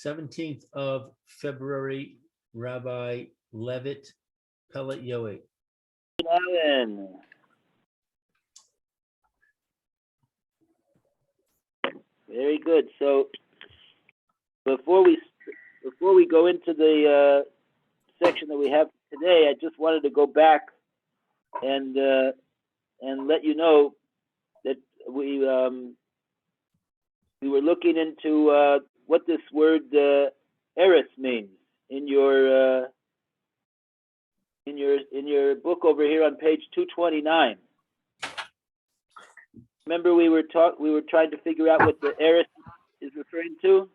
17th of February, Rabbi Levitt, Pele, Yoetz. Alan. Very good. So before we go into the section that we have today, I just wanted to go back and let you know that we were looking into what this word eretz means in your book over here on page 229. Remember we were trying to figure out what the eretz is referring to?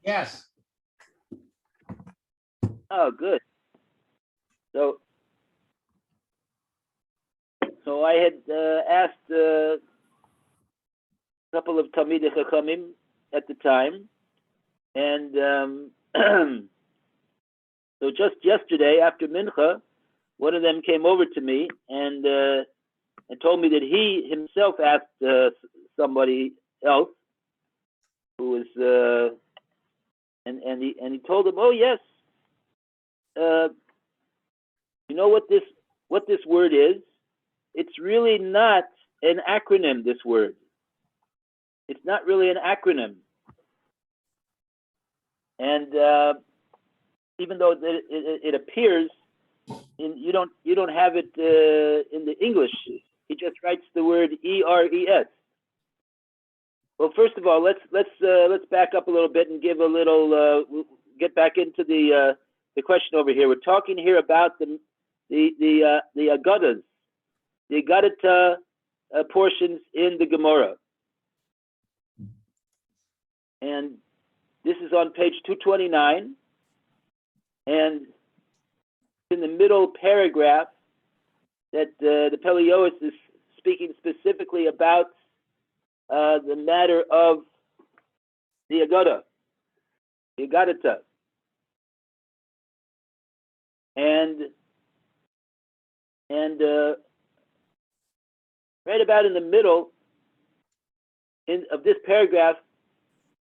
Yes. Oh, good. So I had asked a couple of Talmidei Chachamim at the time, and so just yesterday after Mincha, one of them came over to me and told me that he himself asked somebody else who was and he told him, oh yes, you know what this word is? It's really not an acronym, this word. It's not really an acronym. And even though it appears, you don't have it in the English. He just writes the word E-R-E-S. Well, first of all, let's back up a little bit and give a little. We'll get back into the question over here. We're talking here about the agadas, the agadata portions in the Gemara, and this is on page 229, and in the middle paragraph that the Pele Yoetz is speaking specifically about the matter of the agada, the agadata, and right about in the middle of this paragraph,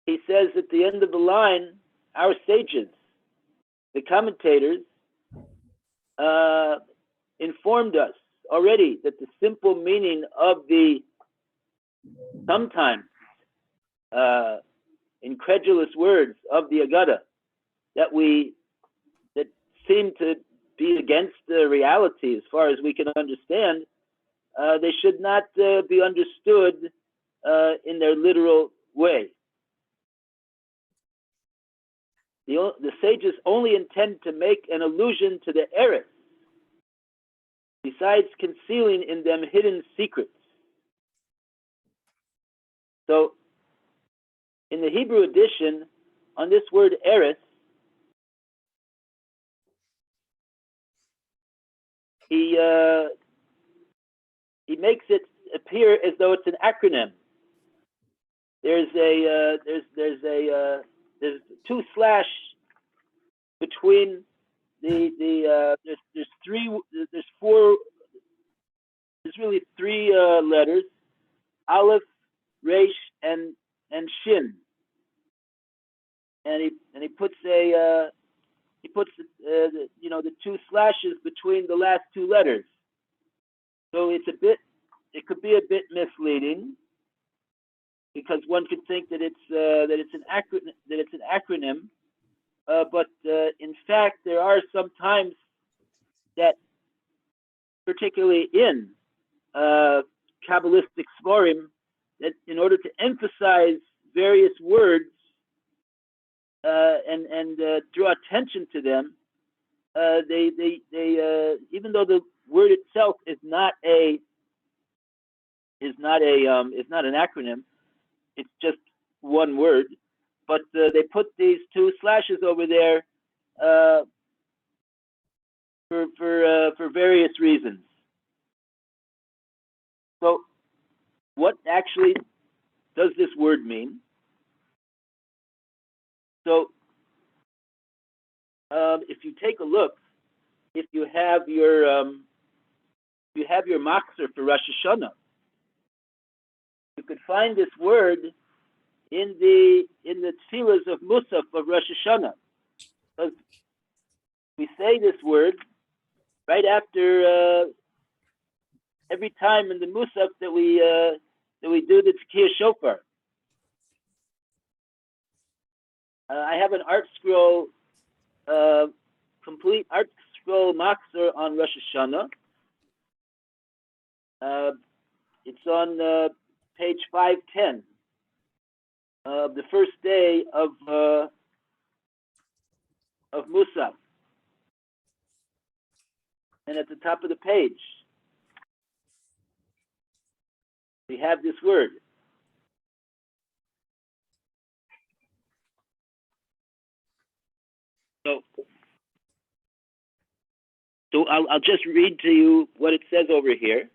he says at the end of the line, our sages, the commentators, informed us already that the simple meaning of the sometimes incredulous words of the Agada that seem to be against the reality as far as we can understand, they should not be understood in their literal way. The sages only intend to make an allusion to the eretz, besides concealing in them hidden secrets. So, in the Hebrew edition, on this word eretz, he makes it appear as though it's an acronym. There's two slash between there's really three letters, Aleph, Resh, and Shin, and he puts the two slashes between the last two letters. So it could be a bit misleading, because one could think that it's an acronym, but in fact there are some times that, particularly in Kabbalistic Svarim, that in order to emphasize various words and draw attention to them, they even though the word itself is not an acronym, it's just one word, but they put these two slashes over there for various reasons. So, what actually does this word mean? So, if you take a look, if you have your Machzor for Rosh Hashanah, you could find this word in the tefillas of Musaf of Rosh Hashanah. Because we say this word right after every time in the Musaf that we do the Tekiah Shofar. I have an art scroll, complete art scroll Machzor on Rosh Hashanah. It's on page 510 of the first day of Musaf. And at the top of the page, we have this word. So I'll just read to you what it says over here.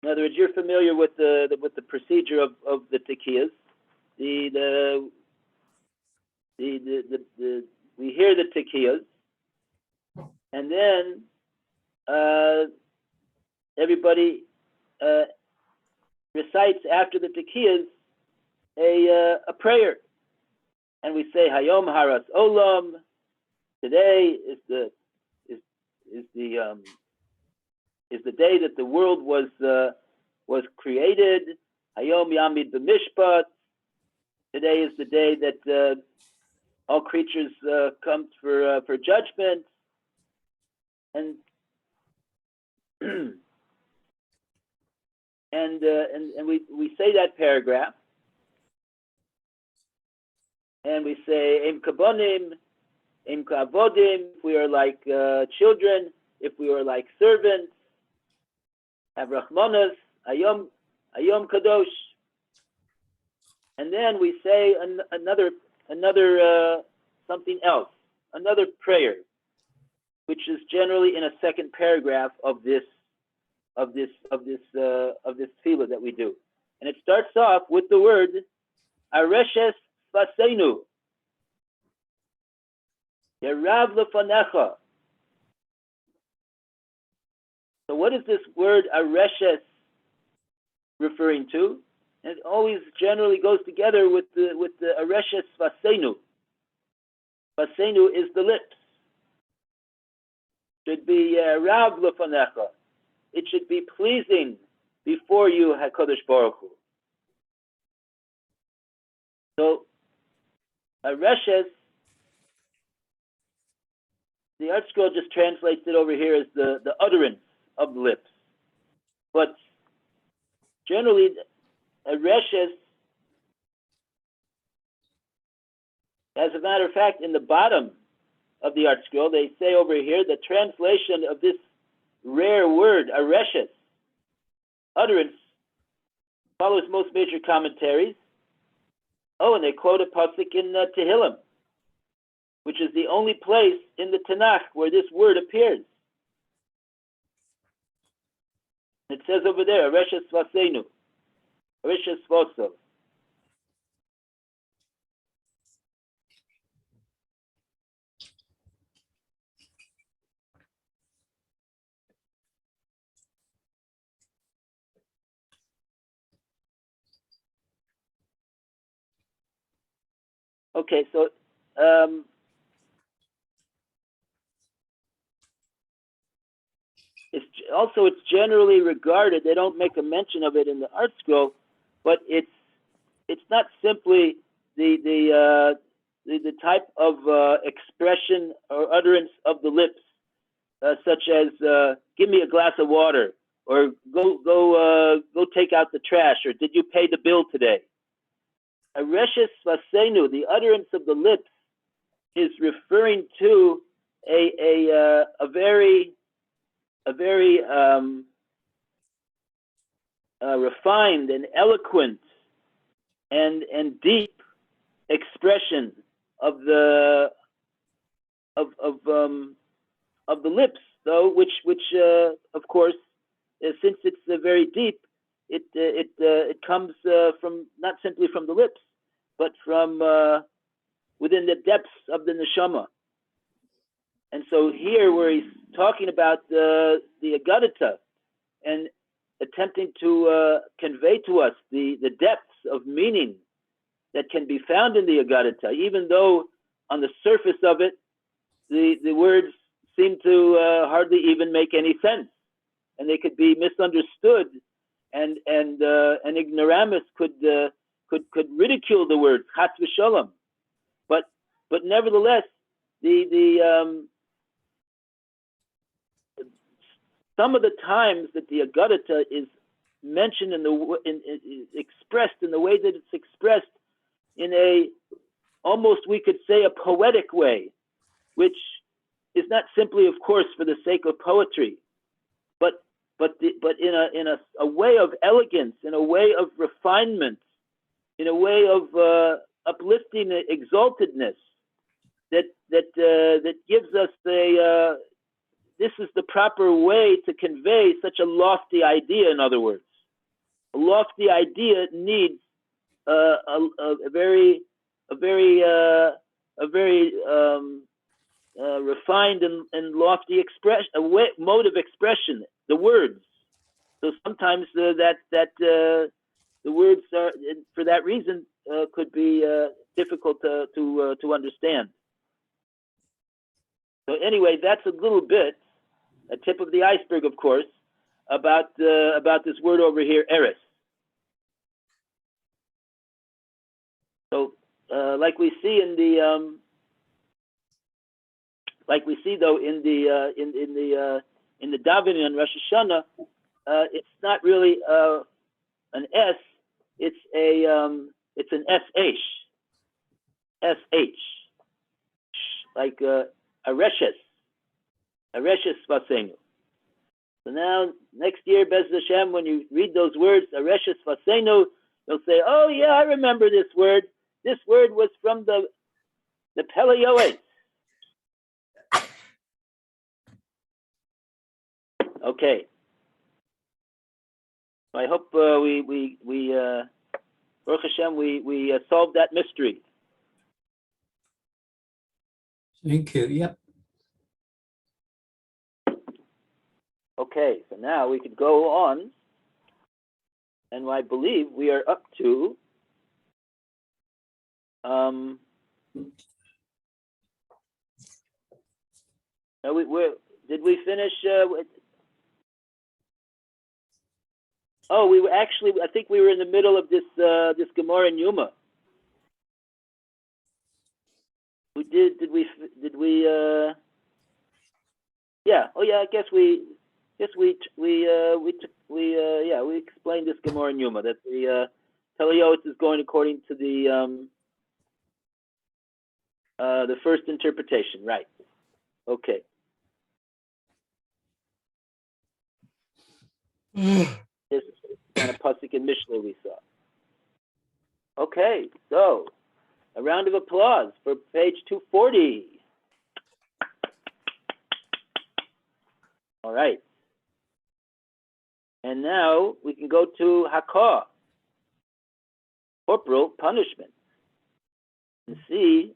In other words, you're familiar with the procedure of the tekiyas. We hear the tekiyas, and then everybody recites after the tekiyas a prayer, and we say Hayom Haras Olam. Today is the day that the world was created. Hayom Yamid B'Mishpat. Today is the day that all creatures come for judgment, and we say that paragraph, and we say Em Kabonim. Im Kavodim, if we are like children, if we are like servants, have Rachmanas, Ayom Kadosh. And then we say another something else, another prayer, which is generally in a second paragraph of this tefillah that we do. And it starts off with the word Areshes Vaseinu. Yerav lefanecha. So what is this word areshes referring to? And it always generally goes together with the areshes vaseinu. Vaseinu is the lips. Should be Yerav lefanecha. It should be pleasing before you, HaKadosh Baruch Hu. So areshes, the art scroll just translates it over here as the utterance of the lips. But generally, Areshes, as a matter of fact, in the bottom of the art scroll, they say over here, the translation of this rare word, Areshes, utterance, follows most major commentaries. Oh, and they quote a pasuk in Tehillim, which is the only place in the Tanakh where this word appears. It says over there, Areshes Vaseinu, Areshes Voso. Okay, so it's generally regarded. They don't make a mention of it in the art scroll, but it's not simply the type of expression or utterance of the lips, such as "Give me a glass of water," or "Go take out the trash," or "Did you pay the bill today?" Areshes Vaseinu, the utterance of the lips, is referring to a very refined and eloquent and deep expression of the lips, though, which of course, since it's very deep, it comes from not simply from the lips, but from within the depths of the neshama. And so here, where he's talking about the Agadita and attempting to convey to us the depths of meaning that can be found in the Agadata, even though on the surface of it, the words seem to hardly even make any sense, and they could be misunderstood, and an ignoramus could ridicule the words Chatz v'Sholom, but nevertheless, some of the times that the Agadata is mentioned expressed in the way that it's expressed in a almost, we could say, a poetic way, which is not simply, of course, for the sake of poetry, but in a way of elegance, in a way of refinement, in a way of uplifting exaltedness that gives us this is the proper way to convey such a lofty idea. In other words, a lofty idea needs a very refined and lofty expression, mode of expression, the words. So sometimes the words are, for that reason, could be difficult to understand. So anyway, that's a little bit, a tip of the iceberg, of course, about this word over here, eres. So, like we see in the davening on Rosh Hashanah, it's not really an S, it's an SH, like Areshes Vasenu. So now, next year, Bez Hashem, when you read those words, Areshes Vasenu, you'll say, oh yeah, I remember this word. This word was from the Pele Yoetz. Okay. I hope we Baruch Hashem, we solved that mystery. Thank you. Yep. Okay, so now we could go on, and I believe we are up to did we finish? We were actually, I think we were in the middle of this Gemara in Yuma. Did we yeah. Oh yeah, I guess we explained this Gemara in Yuma, that the Pele Yoetz is going according to the first interpretation, right? Okay. This kind of pasuk in Mishnah we saw. Okay, so a round of applause for page 240. All right. And now we can go to Hakah, corporal punishment, and see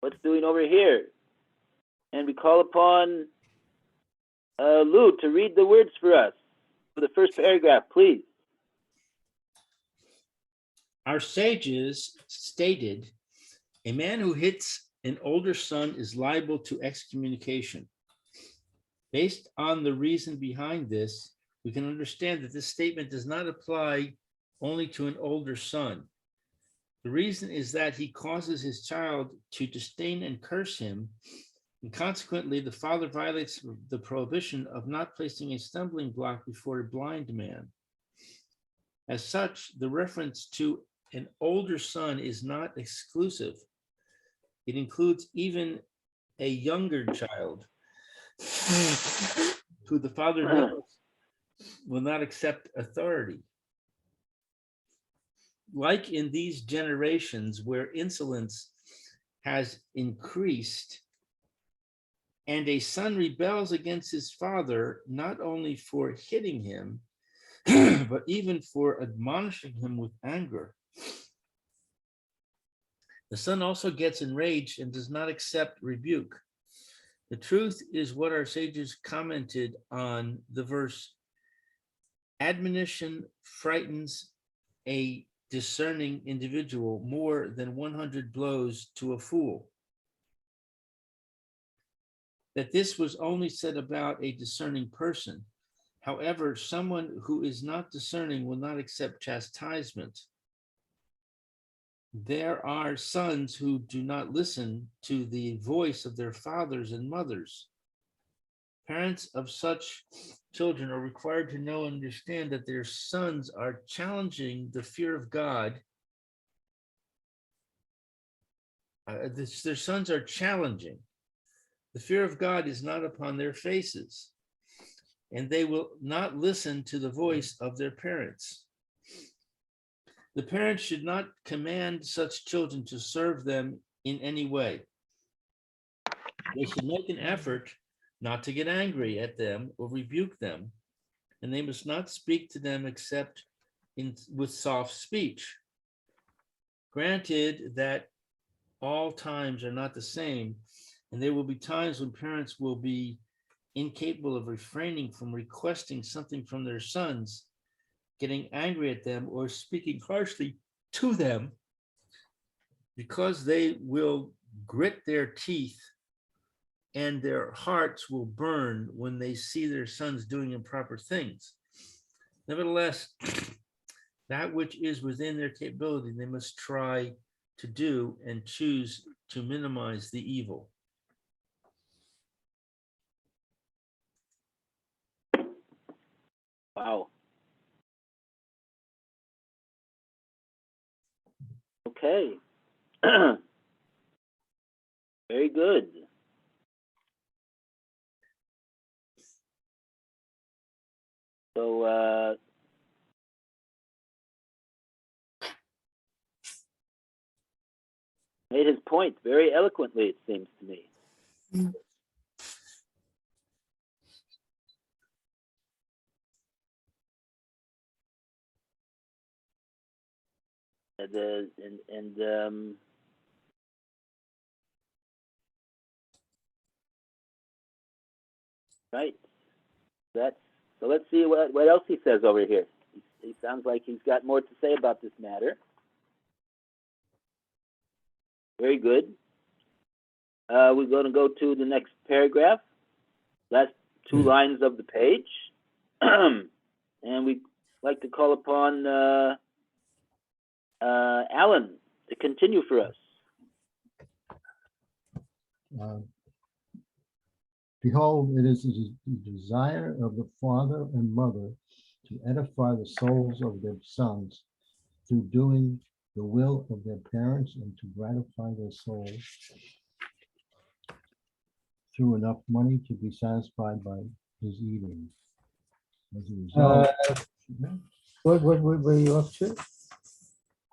what's doing over here. And we call upon Lou to read the words for us for the first paragraph, please. Our sages stated, a man who hits an older son is liable to excommunication. Based on the reason behind this, we can understand that this statement does not apply only to an older son. The reason is that he causes his child to disdain and curse him, and consequently, the father violates the prohibition of not placing a stumbling block before a blind man. As such, the reference to an older son is not exclusive. It includes even a younger child who the father knows will not accept authority. Like in these generations where insolence has increased and a son rebels against his father, not only for hitting him, but even for admonishing him with anger. The son also gets enraged and does not accept rebuke. The truth is what our sages commented on the verse, admonition frightens a discerning individual more than 100 blows to a fool. That this was only said about a discerning person. However, someone who is not discerning will not accept chastisement. There are sons who do not listen to the voice of their fathers and mothers. Parents of such children are required to know and understand that their sons are challenging the fear of God. Their sons are challenging. The fear of God is not upon their faces, and they will not listen to the voice of their parents. The parents should not command such children to serve them in any way. They should make an effort not to get angry at them or rebuke them, and they must not speak to them except with soft speech. Granted that all times are not the same, and there will be times when parents will be incapable of refraining from requesting something from their sons, getting angry at them, or speaking harshly to them, because they will grit their teeth and their hearts will burn when they see their sons doing improper things. Nevertheless, that which is within their capability, they must try to do and choose to minimize the evil. Wow. Okay. Very good. So, made his point very eloquently, it seems to me. Right. So let's see what else he says over here. He sounds like he's got more to say about this matter. Very good. We're going to go to the next paragraph, last two lines of the page. And we'd like to call upon Alan to continue for us. Behold, it is the desire of the father and mother to edify the souls of their sons through doing the will of their parents and to gratify their souls through enough money to be satisfied by his eating. As a result, What were you up to?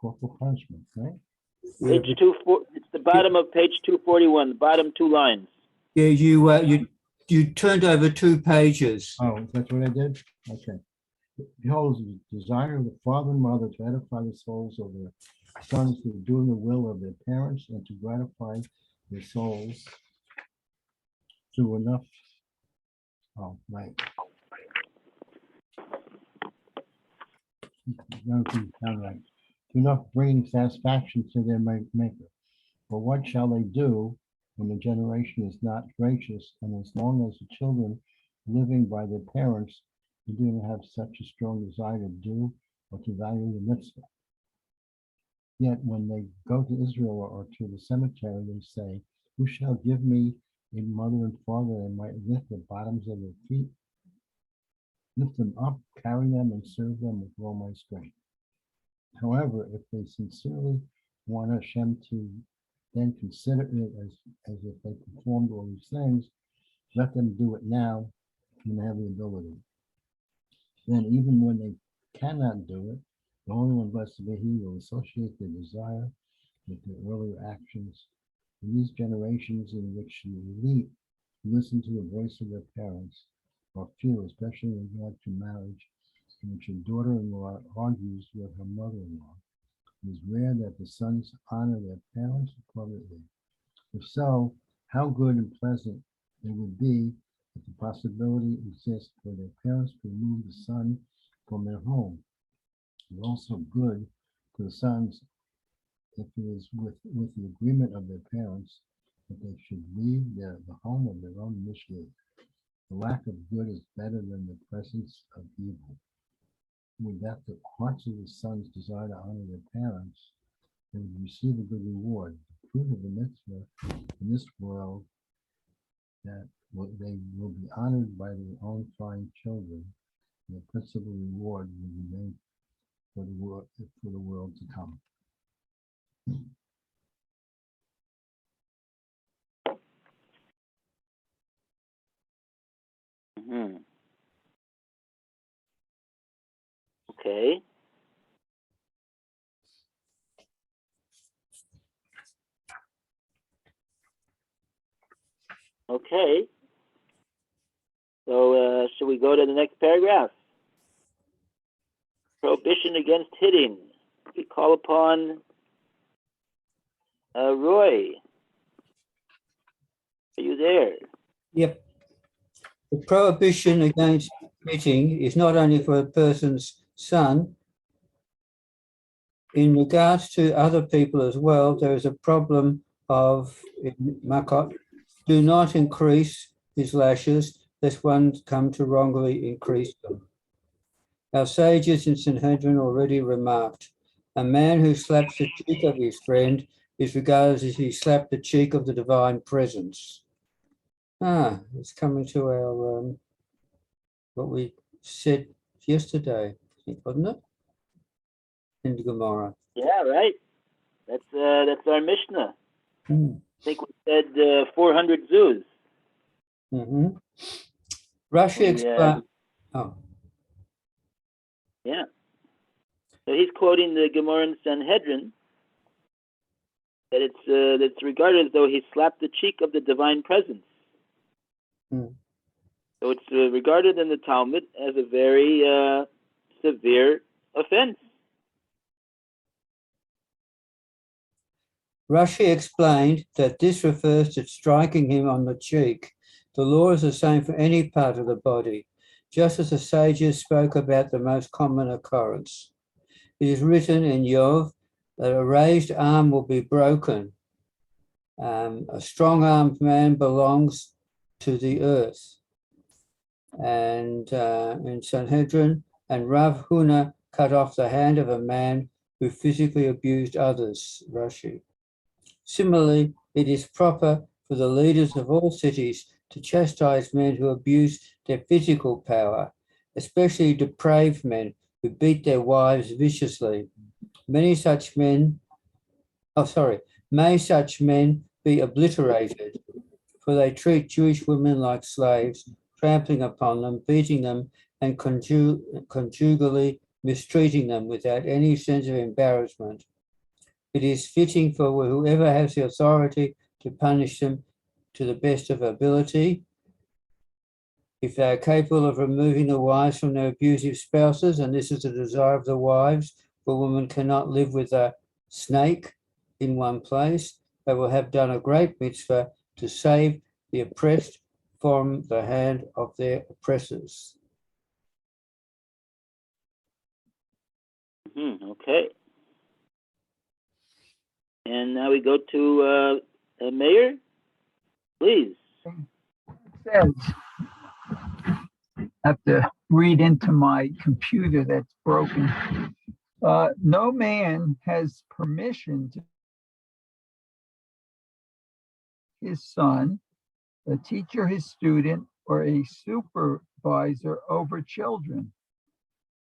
corporal punishment, right? Yeah, Page 24. It's the bottom of page 241. The bottom two lines. yeah, you turned over 2 pages. Oh, that's what I did? Okay. Behold, the desire of the father and mother to edify the souls of their sons through doing the will of their parents and to gratify their souls through enough. Oh, right. Nothing sound right. Enough bringing satisfaction to their maker. For what shall they do when the generation is not gracious, and as long as the children living by their parents who do not have such a strong desire to do or to value the mitzvah? Yet when they go to Israel or to the cemetery, they say, "Who shall give me a mother and father and might lift the bottoms of their feet, lift them up, carry them, and serve them with all my strength." However, if they sincerely want Hashem to then consider it as if they performed all these things, let them do it now when they have the ability. Then even when they cannot do it, the Holy One, blessed be He, will associate their desire with their earlier actions. In these generations in which the elite listen to the voice of their parents, or few, especially in regard to marriage, in which a daughter-in-law argues with her mother-in-law, it is rare that the sons honor their parents appropriately. If so, how good and pleasant it would be if the possibility exists for their parents to remove the son from their home. It's also good to the sons, if it is with the agreement of their parents, that they should leave the home of their own initiative. The lack of good is better than the presence of evil. With that, the hearts of the sons desire to honor their parents, they would receive a good reward. The fruit of the mitzvah in this world, that they will be honored by their own fine children. And the principal reward will remain for the world to come. Mhm. Okay. Okay. So, should we go to the next paragraph? Prohibition against hitting. We call upon Roy. Are you there? Yep. The prohibition against hitting is not only for a person's son. In regards to other people as well, there is a problem of, in Makot, do not increase his lashes, lest one come to wrongly increase them. Our sages in Sanhedrin already remarked, a man who slaps the cheek of his friend is regarded as he slapped the cheek of the divine presence. It's coming to our, what we said yesterday, wasn't it? In the Gemara. Yeah, right. That's our Mishnah. Mm. I think we said 400 zoos. Mm-hmm. Rashi explained. Yeah. So he's quoting the Gemara in Sanhedrin that it's regarded as though he slapped the cheek of the divine presence. Mm. So it's regarded in the Talmud as a very severe offense. Rashi explained that this refers to striking him on the cheek. The law is the same for any part of the body, just as the sages spoke about the most common occurrence. It is written in Yov that a raised arm will be broken. A strong-armed man belongs to the earth. And in Sanhedrin, and Rav Huna cut off the hand of a man who physically abused others, Rashi. Similarly, it is proper for the leaders of all cities to chastise men who abuse their physical power, especially depraved men who beat their wives viciously. May such men be obliterated, for they treat Jewish women like slaves, trampling upon them, beating them, and conjugally mistreating them without any sense of embarrassment. It is fitting for whoever has the authority to punish them to the best of ability. If they are capable of removing the wives from their abusive spouses, and this is the desire of the wives, for women cannot live with a snake in one place, they will have done a great mitzvah to save the oppressed from the hand of their oppressors. Okay. And now we go to Mayor, please. It says, I have to read into my computer that's broken. No man has permission to his son, a teacher, his student, or a supervisor over children.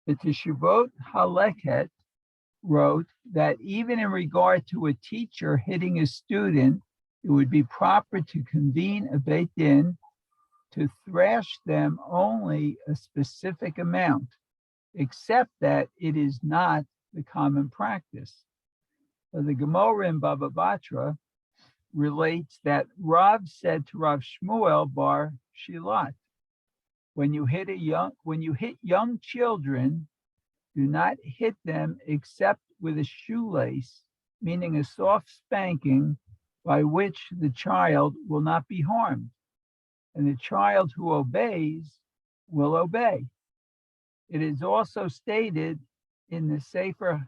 The Teshuvot Haleket wrote that even in regard to a teacher hitting a student, it would be proper to convene a Beit Din to thrash them only a specific amount, except that it is not the common practice. The Gemara in Baba Batra relates that Rav said to Rav Shmuel bar Shilat, when you hit young children, do not hit them except with a shoelace, meaning a soft spanking by which the child will not be harmed. And the child who obeys will obey. It is also stated in the Sefer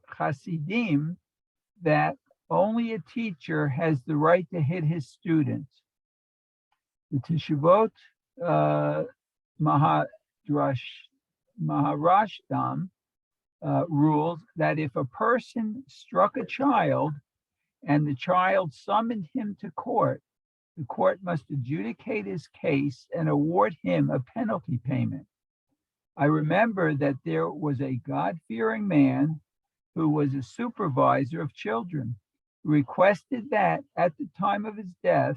Hasidim that only a teacher has the right to hit his students. The Teshuvot Maharashtam rules that if a person struck a child and the child summoned him to court, the court must adjudicate his case and award him a penalty payment. I remember that there was a God-fearing man who was a supervisor of children, who requested that at the time of his death,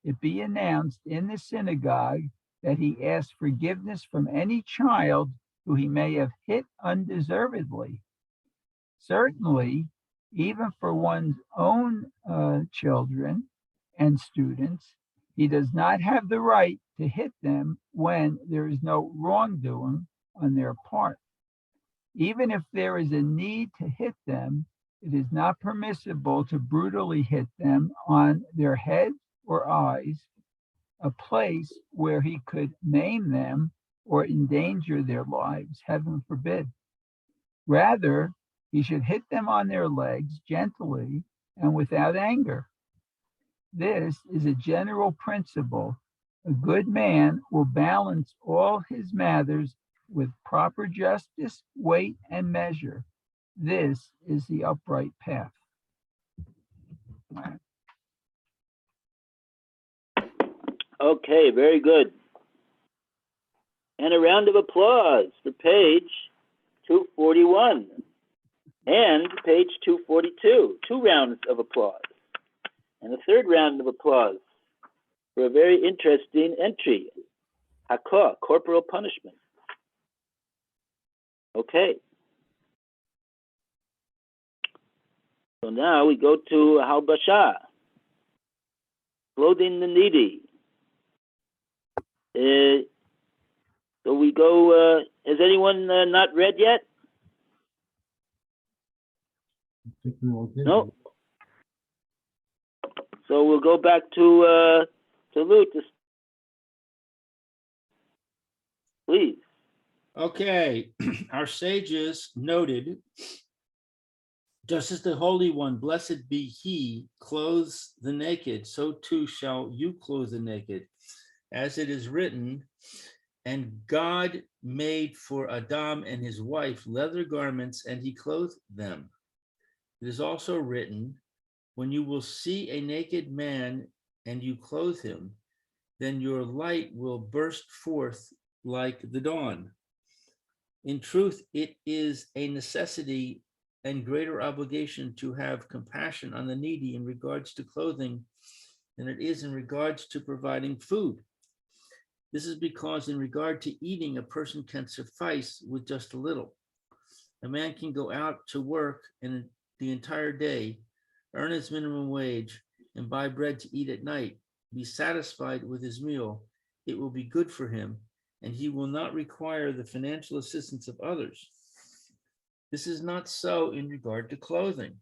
it be announced in the synagogue that he asked forgiveness from any child who he may have hit undeservedly. Certainly, even for one's own children and students, he does not have the right to hit them when there is no wrongdoing on their part. Even if there is a need to hit them, it is not permissible to brutally hit them on their heads or eyes, a place where he could maim them or endanger their lives, heaven forbid. Rather, he should hit them on their legs gently and without anger. This is a general principle. A good man will balance all his matters with proper justice, weight, and measure. This is the upright path. Okay, very good. And a round of applause for page 241 and page 242. 2 rounds of applause. And a third round of applause for a very interesting entry, Hakah, corporal punishment. Okay. So now we go to Halbasha, clothing the needy. So we go, has anyone not read yet? I think we all did. No. So we'll go back to Lutus. Please. Okay, our sages noted, just as the Holy One, blessed be he, clothes the naked, so too shall you clothe the naked. As it is written, and God made for Adam and his wife leather garments, and he clothed them. It is also written, when you will see a naked man and you clothe him, then your light will burst forth like the dawn. In truth, it is a necessity and greater obligation to have compassion on the needy in regards to clothing than it is in regards to providing food. This is because in regard to eating, a person can suffice with just a little. A man can go out to work in the entire day, earn his minimum wage, and buy bread to eat at night, be satisfied with his meal. It will be good for him, and he will not require the financial assistance of others. This is not so in regard to clothing,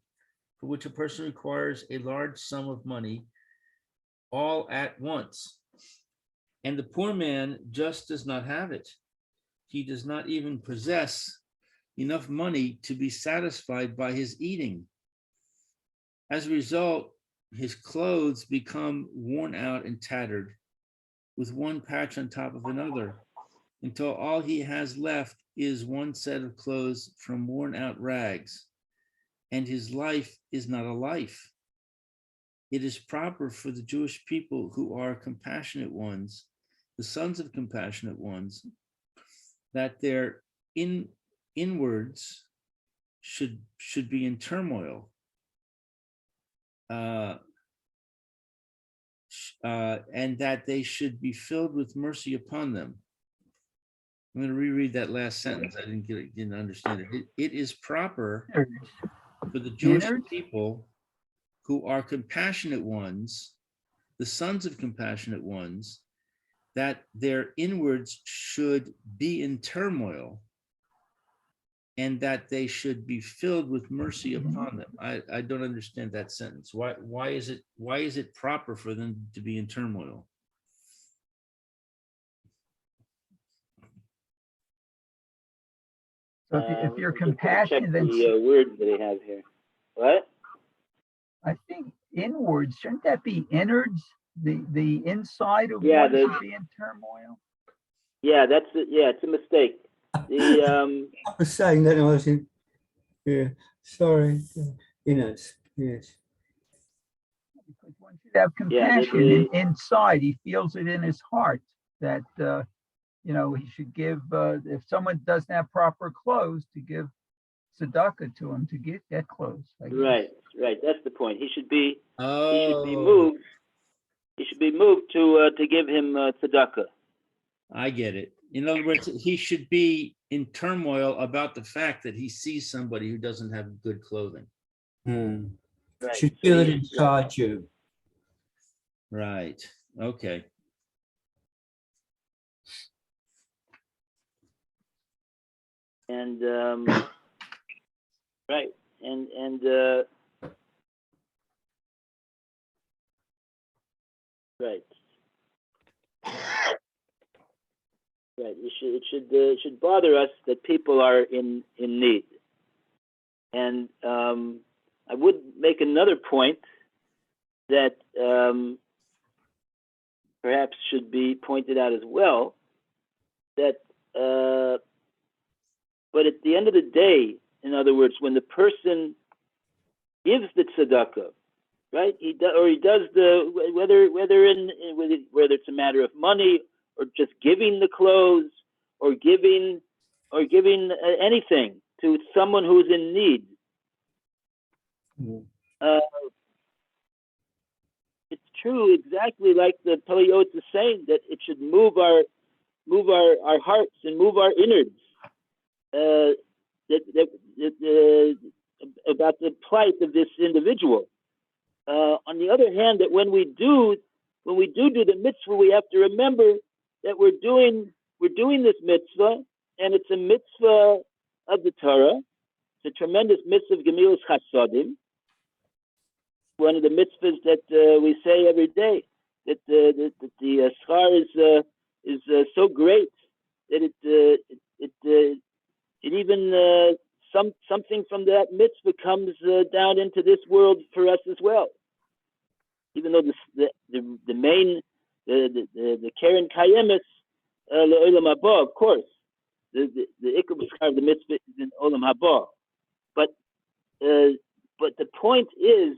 for which a person requires a large sum of money all at once. And the poor man just does not have it. He does not even possess enough money to be satisfied by his eating. As a result, his clothes become worn out and tattered, with one patch on top of another, until all he has left is one set of clothes from worn out rags, and his life is not a life. It is proper for the Jewish people who are compassionate ones, the sons of compassionate ones, that their inwards should be in turmoil, and that they should be filled with mercy upon them. I'm going to reread that last sentence. I didn't understand it. It is proper for the Jewish people who are compassionate ones, the sons of compassionate ones, that their inwards should be in turmoil, and that they should be filled with mercy upon them. I don't understand that sentence. Why is it proper for them to be in turmoil? So if you're Let me just compassionate, check then the words that they have here. What? I think inwards, shouldn't that be innards? The inside of Yeah, one the- should be in turmoil. Yeah, that's it. Yeah, it's a mistake. The I was saying that I was in, yeah, sorry, yes. Because one should have Yeah, compassion inside. He feels it in his heart that he should give. If someone doesn't have proper clothes, to give tzedakah to him to get clothes. I guess. right. That's the point. He should be Oh, moved. He should be moved to give him tzedakah. I get it. In other words, he should be in turmoil about the fact that he sees somebody who doesn't have good clothing. Mm. Right. Should So feel it he- inside you. Right. Okay. And right, and right. Right. It should bother us that people are in need. And I would make another point that perhaps should be pointed out as well. That, but at the end of the day, in other words, when the person gives the tzedakah, right? He does the whether it's a matter of money or just giving the clothes or giving anything to someone who's in need. Mm. It's true, exactly like the Pele Yoetz is saying, that it should move our hearts and move our innards. About the plight of this individual. On the other hand, that when we do the mitzvah, we have to remember that we're doing this mitzvah, and it's a mitzvah of the Torah. It's a tremendous mitzvah of Gemilas Chasadim. One of the mitzvahs that we say every day, that the schar is so great that it even something from that mitzvah comes down into this world for us as well. Even though the main the Karen Kayemis le'olam haba, of course, the ikar b'schar of the mitzvah is in olam haba, but the point is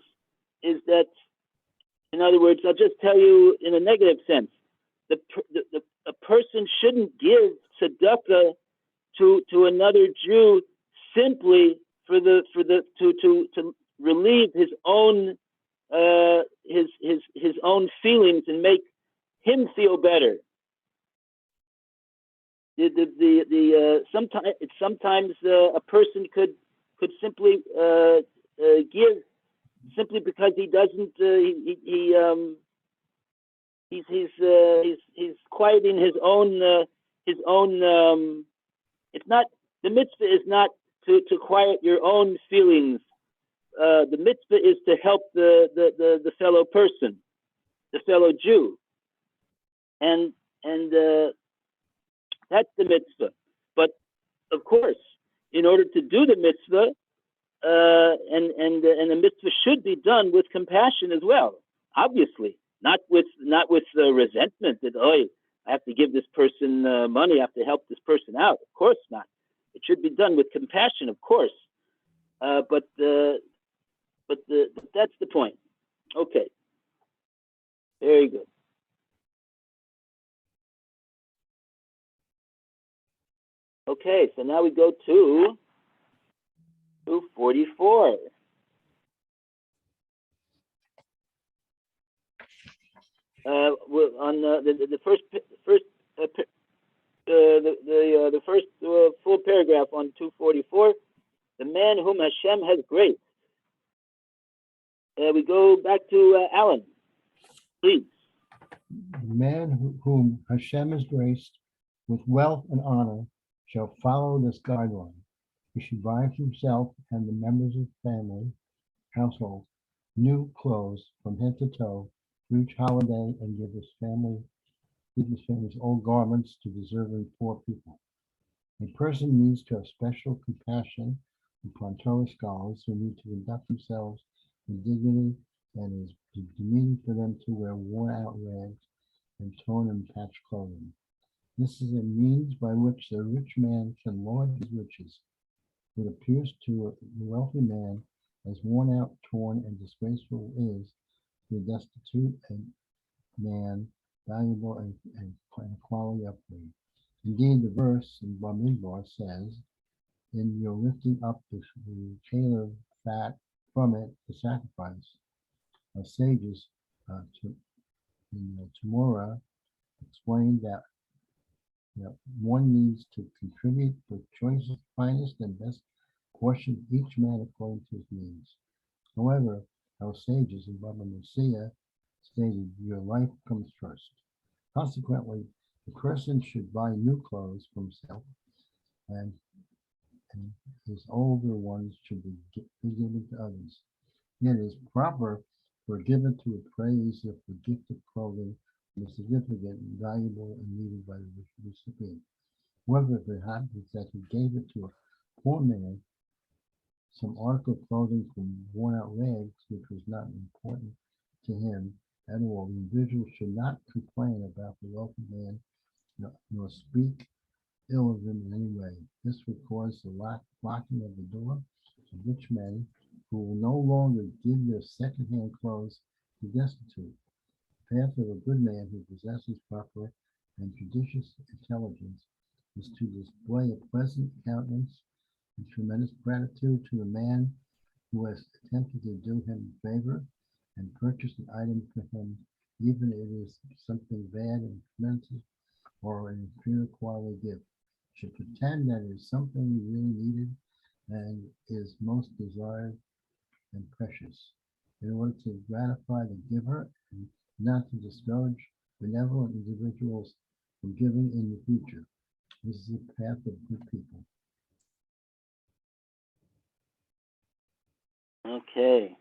that, in other words, I'll just tell you in a negative sense, a person shouldn't give tzedakah to another Jew simply to relieve his own his own feelings and make him feel better. Sometimes a person could simply give simply because he doesn't he's quieting his own it's not, the mitzvah is not to quiet your own feelings. The mitzvah is to help the fellow person, the fellow Jew, and that's the mitzvah. But of course, in order to do the mitzvah, and the mitzvah should be done with compassion as well. Obviously, not with resentment that I have to give this person money, I have to help this person out. Of course not. It should be done with compassion, of course. But that's the point. Okay. Very good. Okay, so now we go to 244. On the first full paragraph on 244, the man whom Hashem has graced. We go back to Alan, please. The man whom Hashem has graced with wealth and honor shall follow this guideline. He should buy for himself and the members of the family, household, new clothes from head to toe for each holiday, and give his family's old garments to deserving poor people. A person needs to have special compassion upon Torah scholars who need to conduct themselves with dignity, and it is demeaning for them to wear worn-out rags and torn and patched clothing. This is a means by which the rich man can lord his riches. What appears to the wealthy man as worn out, torn, and disgraceful is to the destitute man valuable and quality upgrade. Indeed, the verse in Bamidbar says, "In your lifting up the tailor fat from it, the sacrifice of sages in Tamora explained that one needs to contribute the choicest, finest, and best portion each man according to his needs. However, our sages in Baba Messiah stated, your life comes first. Consequently, the person should buy new clothes for himself, and his older ones should be given to others. Yet it is proper for a giver to appraise if the gift of clothing is significant, valuable, and needed by the recipient. However, if it happens that he gave it to a poor man, some article of clothing from worn-out rags, which was not important to him at all, the individual should not complain about the wealthy man, nor speak ill of him in any way. This would cause the locking of the door to rich men who will no longer give their second-hand clothes to destitute. The path of a good man who possesses proper and judicious intelligence is to display a pleasant countenance and tremendous gratitude to the man who has attempted to do him a favor and purchase an item for him, even if it is something bad and expensive or an inferior quality gift. Should pretend that it is something he really needed and is most desired and precious, in order to gratify the giver and not to discourage benevolent individuals from giving in the future. This is the path of good people. Okay.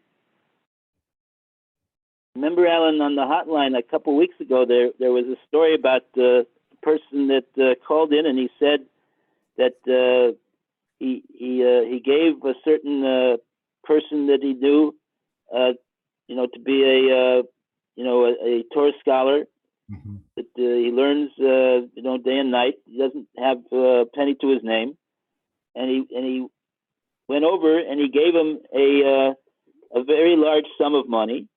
Remember, Alan, on the hotline a couple weeks ago, there was a story about the person that called in, and he said that he gave a certain person that he knew, to be a Torah scholar. Mm-hmm. That he learns, day and night. He doesn't have a penny to his name, and he went over and he gave him a very large sum of money,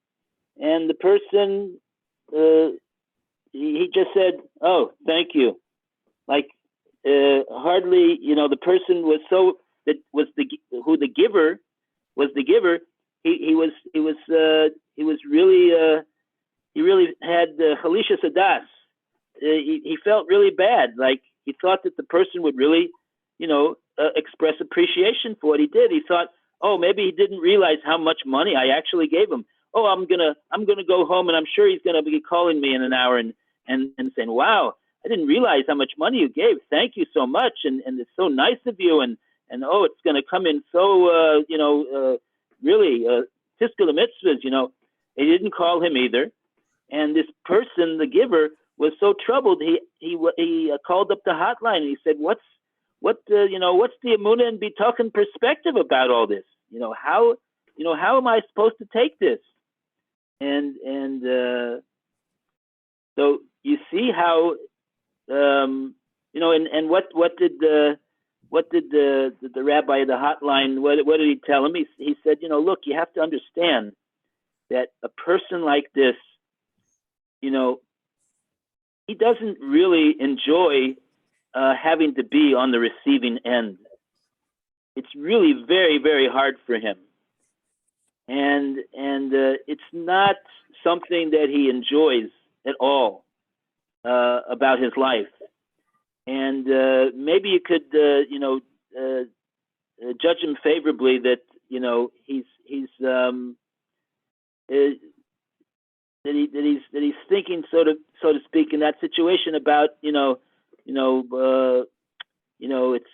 and the person he just said, "Oh, thank you," like hardly, the person was so that was who the giver was the giver. He really had Chalisha Sadas. He felt really bad. Like he thought that the person would really, express appreciation for what he did. He thought, oh, maybe he didn't realize how much money I actually gave him. Oh, I'm gonna go home, and I'm sure he's gonna be calling me in an hour and saying, wow, I didn't realize how much money you gave. Thank you so much, and it's so nice of you, and oh, it's gonna come in so really Tiskul mitzvahs. He didn't call him either. And this person, the giver, was so troubled. He called up the hotline and he said, "What's the Emunah and Bitochen perspective about all this? How am I supposed to take this?" And so you see how and what did the rabbi of the hotline? What did he tell him? He said, look, you have to understand that a person like this, he doesn't really enjoy having to be on the receiving end. It's really very, very hard for him. And it's not something that he enjoys at all about his life. And maybe you could, judge him favorably that, he's thinking, so to speak, in that situation about, it's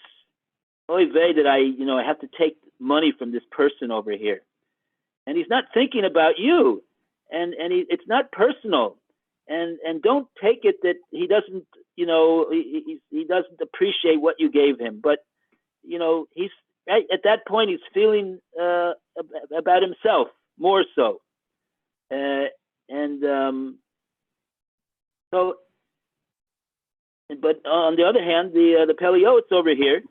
oy vey that I have to take money from this person over here, and he's not thinking about you, and it's not personal, and don't take it that he doesn't, he doesn't appreciate what you gave him. But he's right at that point. He's feeling about himself more so, so. But on the other hand, the Pele Yoetz over here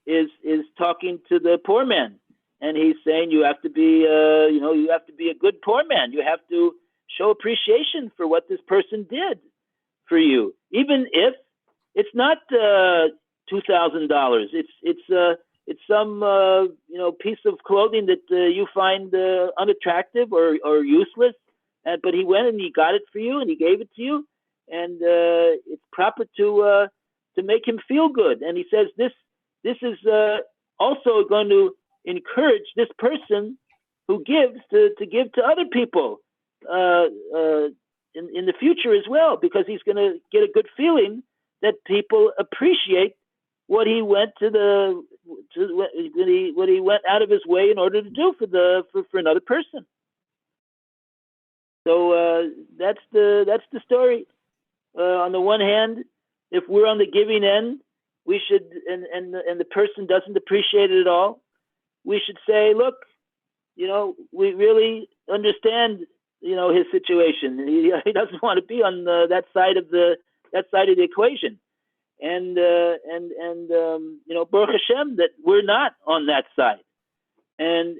is talking to the poor man, and he's saying you have to be you have to be a good poor man. You have to show appreciation for what this person did for you, even if it's not $2,000. It's some piece of clothing that you find unattractive or useless, but he went and he got it for you and he gave it to you, and it's proper to make him feel good. And he says this is also going to encourage this person who gives to give to other people in the future as well, because he's going to get a good feeling that people appreciate what he went what he went out of his way in order to do for another person. So that's the story. On the one hand, if we're on the giving end, we should, and the person doesn't appreciate it at all, we should say, look, we really understand, his situation. He doesn't want to be on that side of the equation, and Baruch Hashem that we're not on that side, and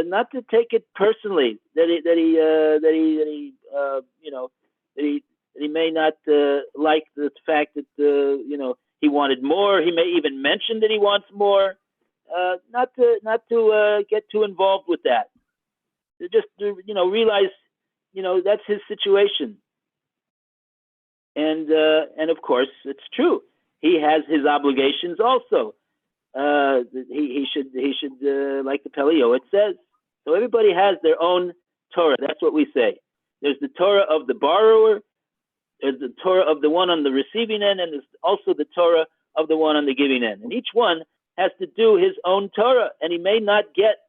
not to take it personally that he may not like the fact that he wanted more. He may even mention that he wants more. Not to get too involved with that. Just to realize that's his situation. And of course it's true. He has his obligations also. He should like the Pele Yoetz says. So everybody has their own Torah. That's what we say. There's the Torah of the borrower. There's the Torah of the one on the receiving end, and there's also the Torah of the one on the giving end. And each one has to do his own Torah, and he may not get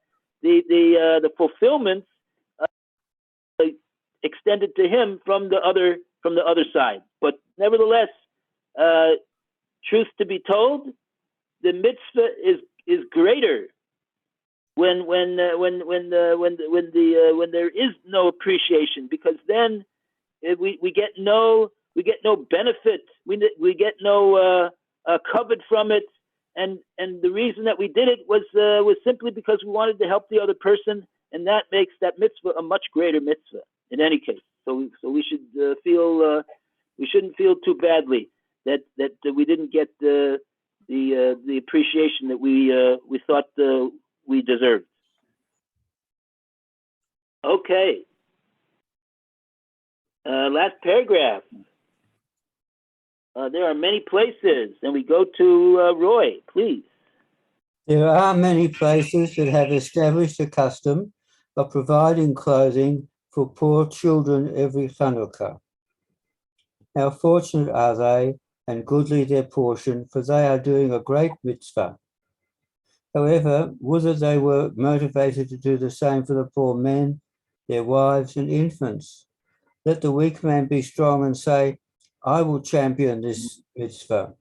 the fulfillment extended to him from the other side. But nevertheless, truth to be told, the mitzvah is greater when there is no appreciation, because then we get no benefit, we get no covet from it, and the reason that we did it was simply because we wanted to help the other person, and that makes that mitzvah a much greater mitzvah in any case. So we should we shouldn't feel too badly that we didn't get the appreciation that we thought we deserved. Okay. Last paragraph. There are many places, and we go to Roy, please. There are many places that have established a custom of providing clothing for poor children every Chanukah. How fortunate are they, and goodly their portion, for they are doing a great mitzvah. However, whether they were motivated to do the same for the poor men, their wives, and infants. Let the weak man be strong and say, I will champion this mitzvah.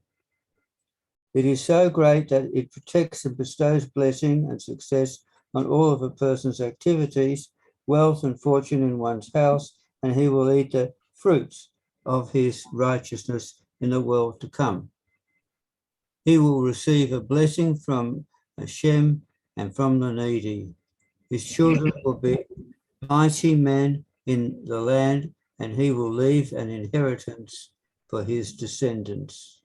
It is so great that it protects and bestows blessing and success on all of a person's activities, wealth and fortune in one's house, and he will eat the fruits of his righteousness in the world to come. He will receive a blessing from Hashem and from the needy. His children will be mighty men in the land, and he will leave an inheritance for his descendants.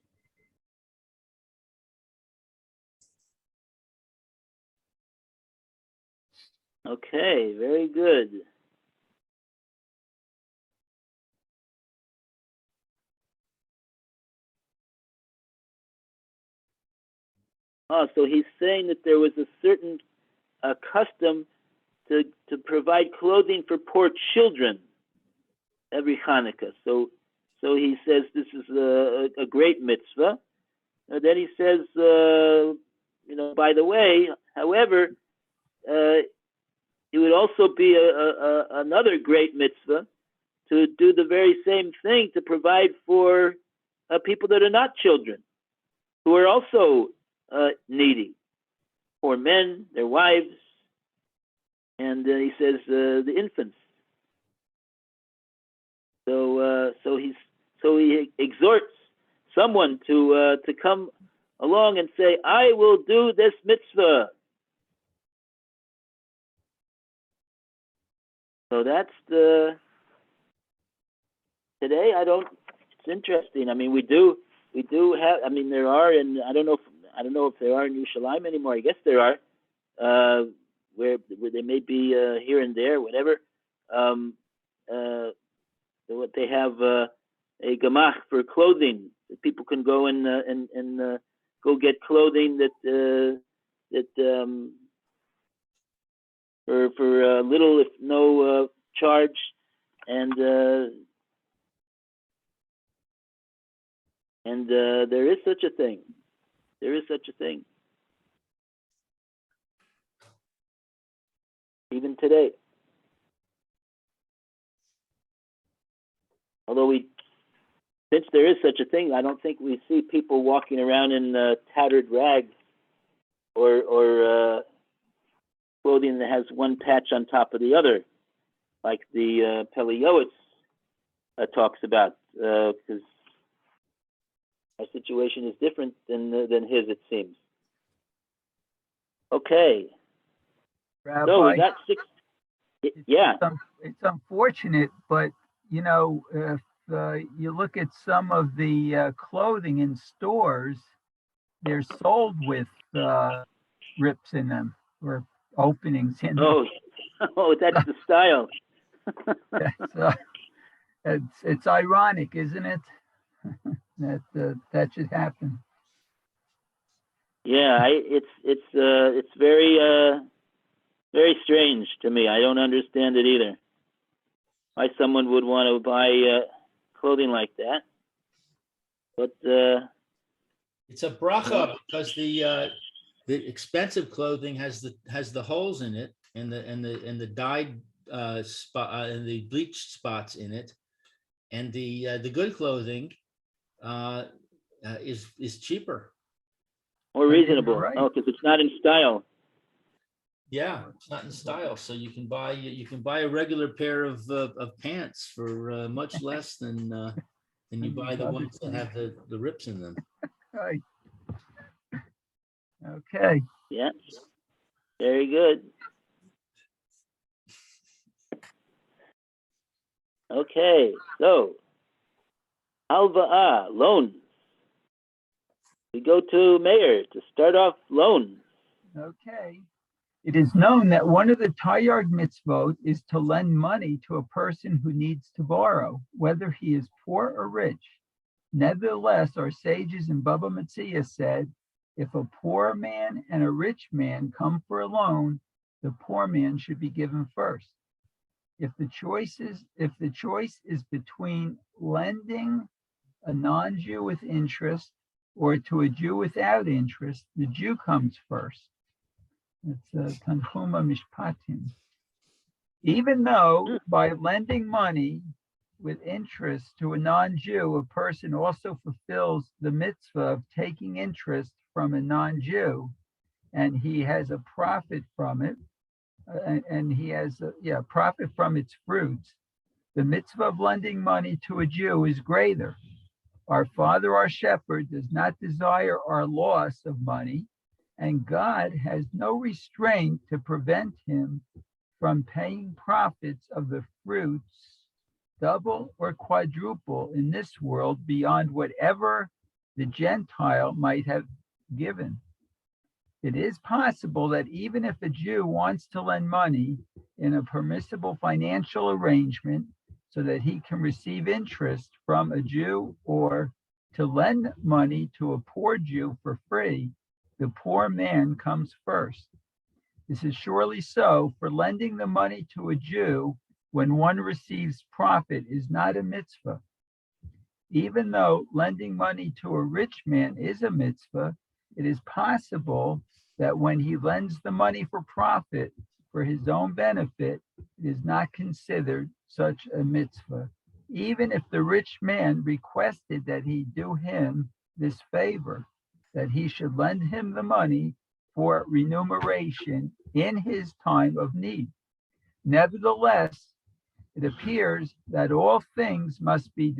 Okay, very good. So he's saying that there was a certain custom to provide clothing for poor children every Hanukkah. So he says this is a great mitzvah. And then he says, by the way, however, it would also be another great mitzvah to do the very same thing, to provide for people that are not children, who are also needy, poor men, their wives, and he says the infants. So he exhorts someone to come along and say, I will do this mitzvah. So that's today. It's interesting. I mean, we do have. I mean, there are, and I don't know if there are in Yerushalayim anymore. I guess there are, where they may be here and there, whatever. What they have a gemach for clothing. People can go and go get clothing for little, if no charge, and there is such a thing. There is such a thing. Even today. Although since there is such a thing, I don't think we see people walking around in tattered rags or clothing that has one patch on top of the other, like the Pele Yoetz talks about, because our situation is different than his, it seems. Okay. Rabbi, So we got 6. Yeah. It's unfortunate, but you know, if you look at some of the clothing in stores, they're sold with rips in them or openings in them. Oh, that's the style. It's ironic, isn't it? That should happen. Yeah, it's very very strange to me. I don't understand it either. Why someone would want to buy clothing like that? But It's a bracha because the expensive clothing has the holes in it and the dyed spot and the bleached spots in it, and the good clothing is cheaper. More reasonable. Right. Oh, because it's not in style. Yeah, it's not in style, so you can buy a regular pair of pants for much less than you buy the ones that have the rips in them. Right. Okay. Yeah. Very good. Okay, so Alva'ah, loans. We go to Mayor to start off loans. Okay. It is known that one of the Taryag mitzvot is to lend money to a person who needs to borrow, whether he is poor or rich. Nevertheless, our sages in Baba Metzia said, if a poor man and a rich man come for a loan, the poor man should be given first. If the choice is between lending a non-Jew with interest or to a Jew without interest, the Jew comes first. It's Tanchuma Mishpatim. Even though by lending money with interest to a non-Jew, a person also fulfills the mitzvah of taking interest from a non-Jew, and he has a profit from it, and he has a profit from its fruits. The mitzvah of lending money to a Jew is greater. Our Father, our Shepherd, does not desire our loss of money, and God has no restraint to prevent him from paying profits of the fruits, double or quadruple in this world beyond whatever the Gentile might have given. It is possible that even if a Jew wants to lend money in a permissible financial arrangement so that he can receive interest from a Jew, or to lend money to a poor Jew for free, the poor man comes first. This is surely so, for lending the money to a Jew when one receives profit is not a mitzvah. Even though lending money to a rich man is a mitzvah, it is possible that when he lends the money for profit for his own benefit, it is not considered such a mitzvah, even if the rich man requested that he do him this favor, that he should lend him the money for remuneration in his time of need. Nevertheless, it appears that all things must be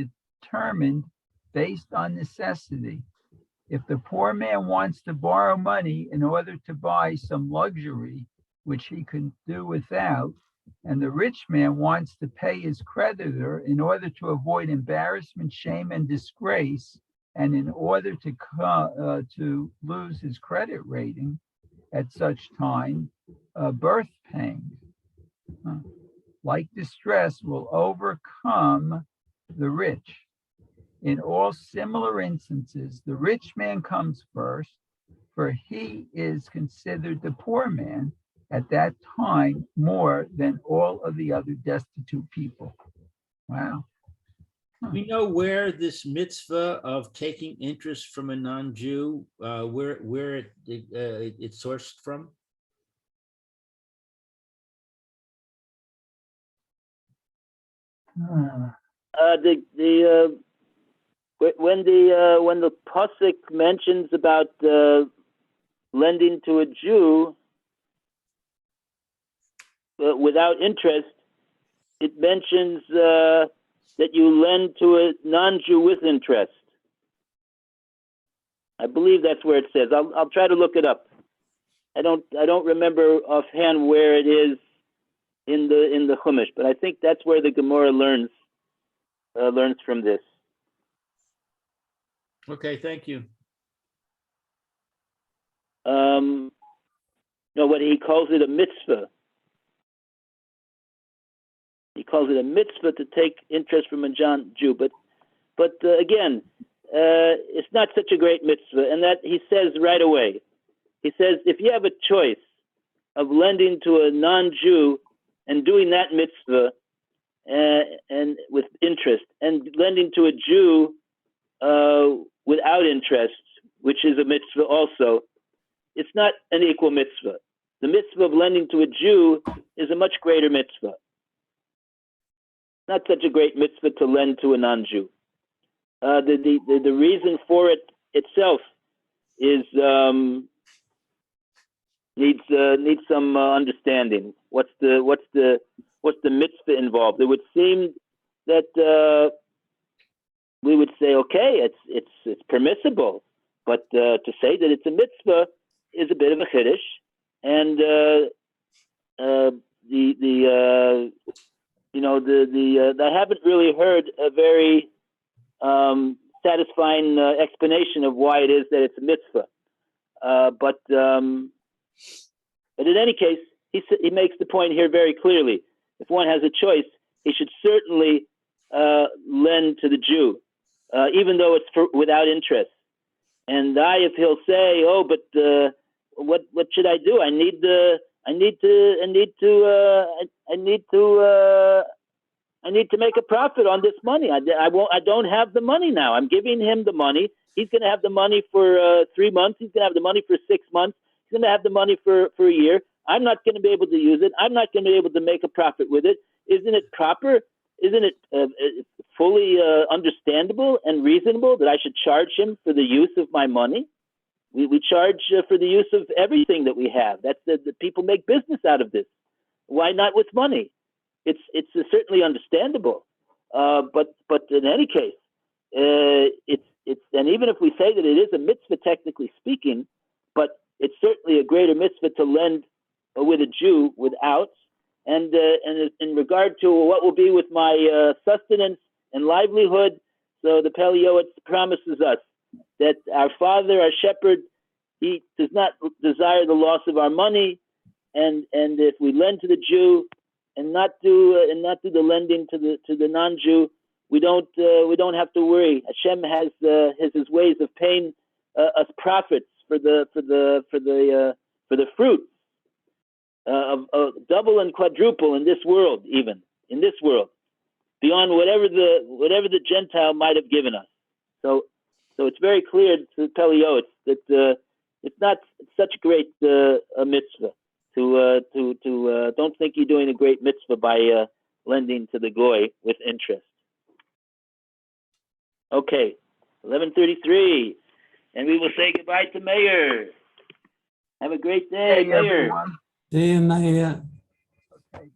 determined based on necessity. If the poor man wants to borrow money in order to buy some luxury, which he can do without, and the rich man wants to pay his creditor in order to avoid embarrassment, shame, and disgrace, and in order to lose his credit rating at such time, birth pangs, like distress, will overcome the rich. In all similar instances, the rich man comes first, for he is considered the poor man at that time more than all of the other destitute people. Wow. We know where this mitzvah of taking interest from a non-Jew, where it's sourced from? When the pasuk mentions about lending to a Jew without interest, it mentions that you lend to a non-Jew with interest. I believe that's where it says. I'll try to look it up. I don't remember offhand where it is in the Chumash, but I think that's where the Gemara learns from this. Okay, thank you. No, what he calls it a mitzvah. He calls it a mitzvah to take interest from a Jew, but again, it's not such a great mitzvah, and that he says right away. He says if you have a choice of lending to a non-Jew and doing that mitzvah and with interest, and lending to a Jew without interest, which is a mitzvah also, it's not an equal mitzvah. The mitzvah of lending to a Jew is a much greater mitzvah. Not such a great mitzvah to lend to a non-Jew. The reason for it itself is needs some understanding. What's the mitzvah involved? It would seem that we would say, okay, it's permissible, but to say that it's a mitzvah is a bit of a chiddush, and I haven't really heard a very satisfying explanation of why it is that it's a mitzvah. But in any case, he makes the point here very clearly. If one has a choice, he should certainly lend to the Jew, even though it's without interest. And if he'll say, oh, but what should I do? I need to make a profit on this money. I don't have the money now. I'm giving him the money. He's going to have the money for 3 months. He's going to have the money for 6 months. He's going to have the money for a year. I'm not going to be able to use it. I'm not going to be able to make a profit with it. Isn't it proper? Isn't it fully understandable and reasonable that I should charge him for the use of my money? We charge for the use of everything that we have. That's the people make business out of this. Why not with money? It's certainly understandable, but in any case, it's and even if we say that it is a mitzvah technically speaking, but it's certainly a greater mitzvah to lend with a Jew without. And in regard to what will be with my sustenance and livelihood, so the Pele Yoetz promises us that our Father, our Shepherd, he does not desire the loss of our money, and if we lend to the Jew and not do the lending to the non-Jew, we don't have to worry. Hashem has his ways of paying us profits for the fruit of double and quadruple in this world, even in this world, beyond whatever the Gentile might have given us. So it's very clear to Pele Yoetz that it's not such a great a mitzvah to don't think you're doing a great mitzvah by lending to the goy with interest. Okay, 11:33, and we will say goodbye to Mayor. Have a great day, Hey, Mayor. everyone. See you, Mayor. Okay.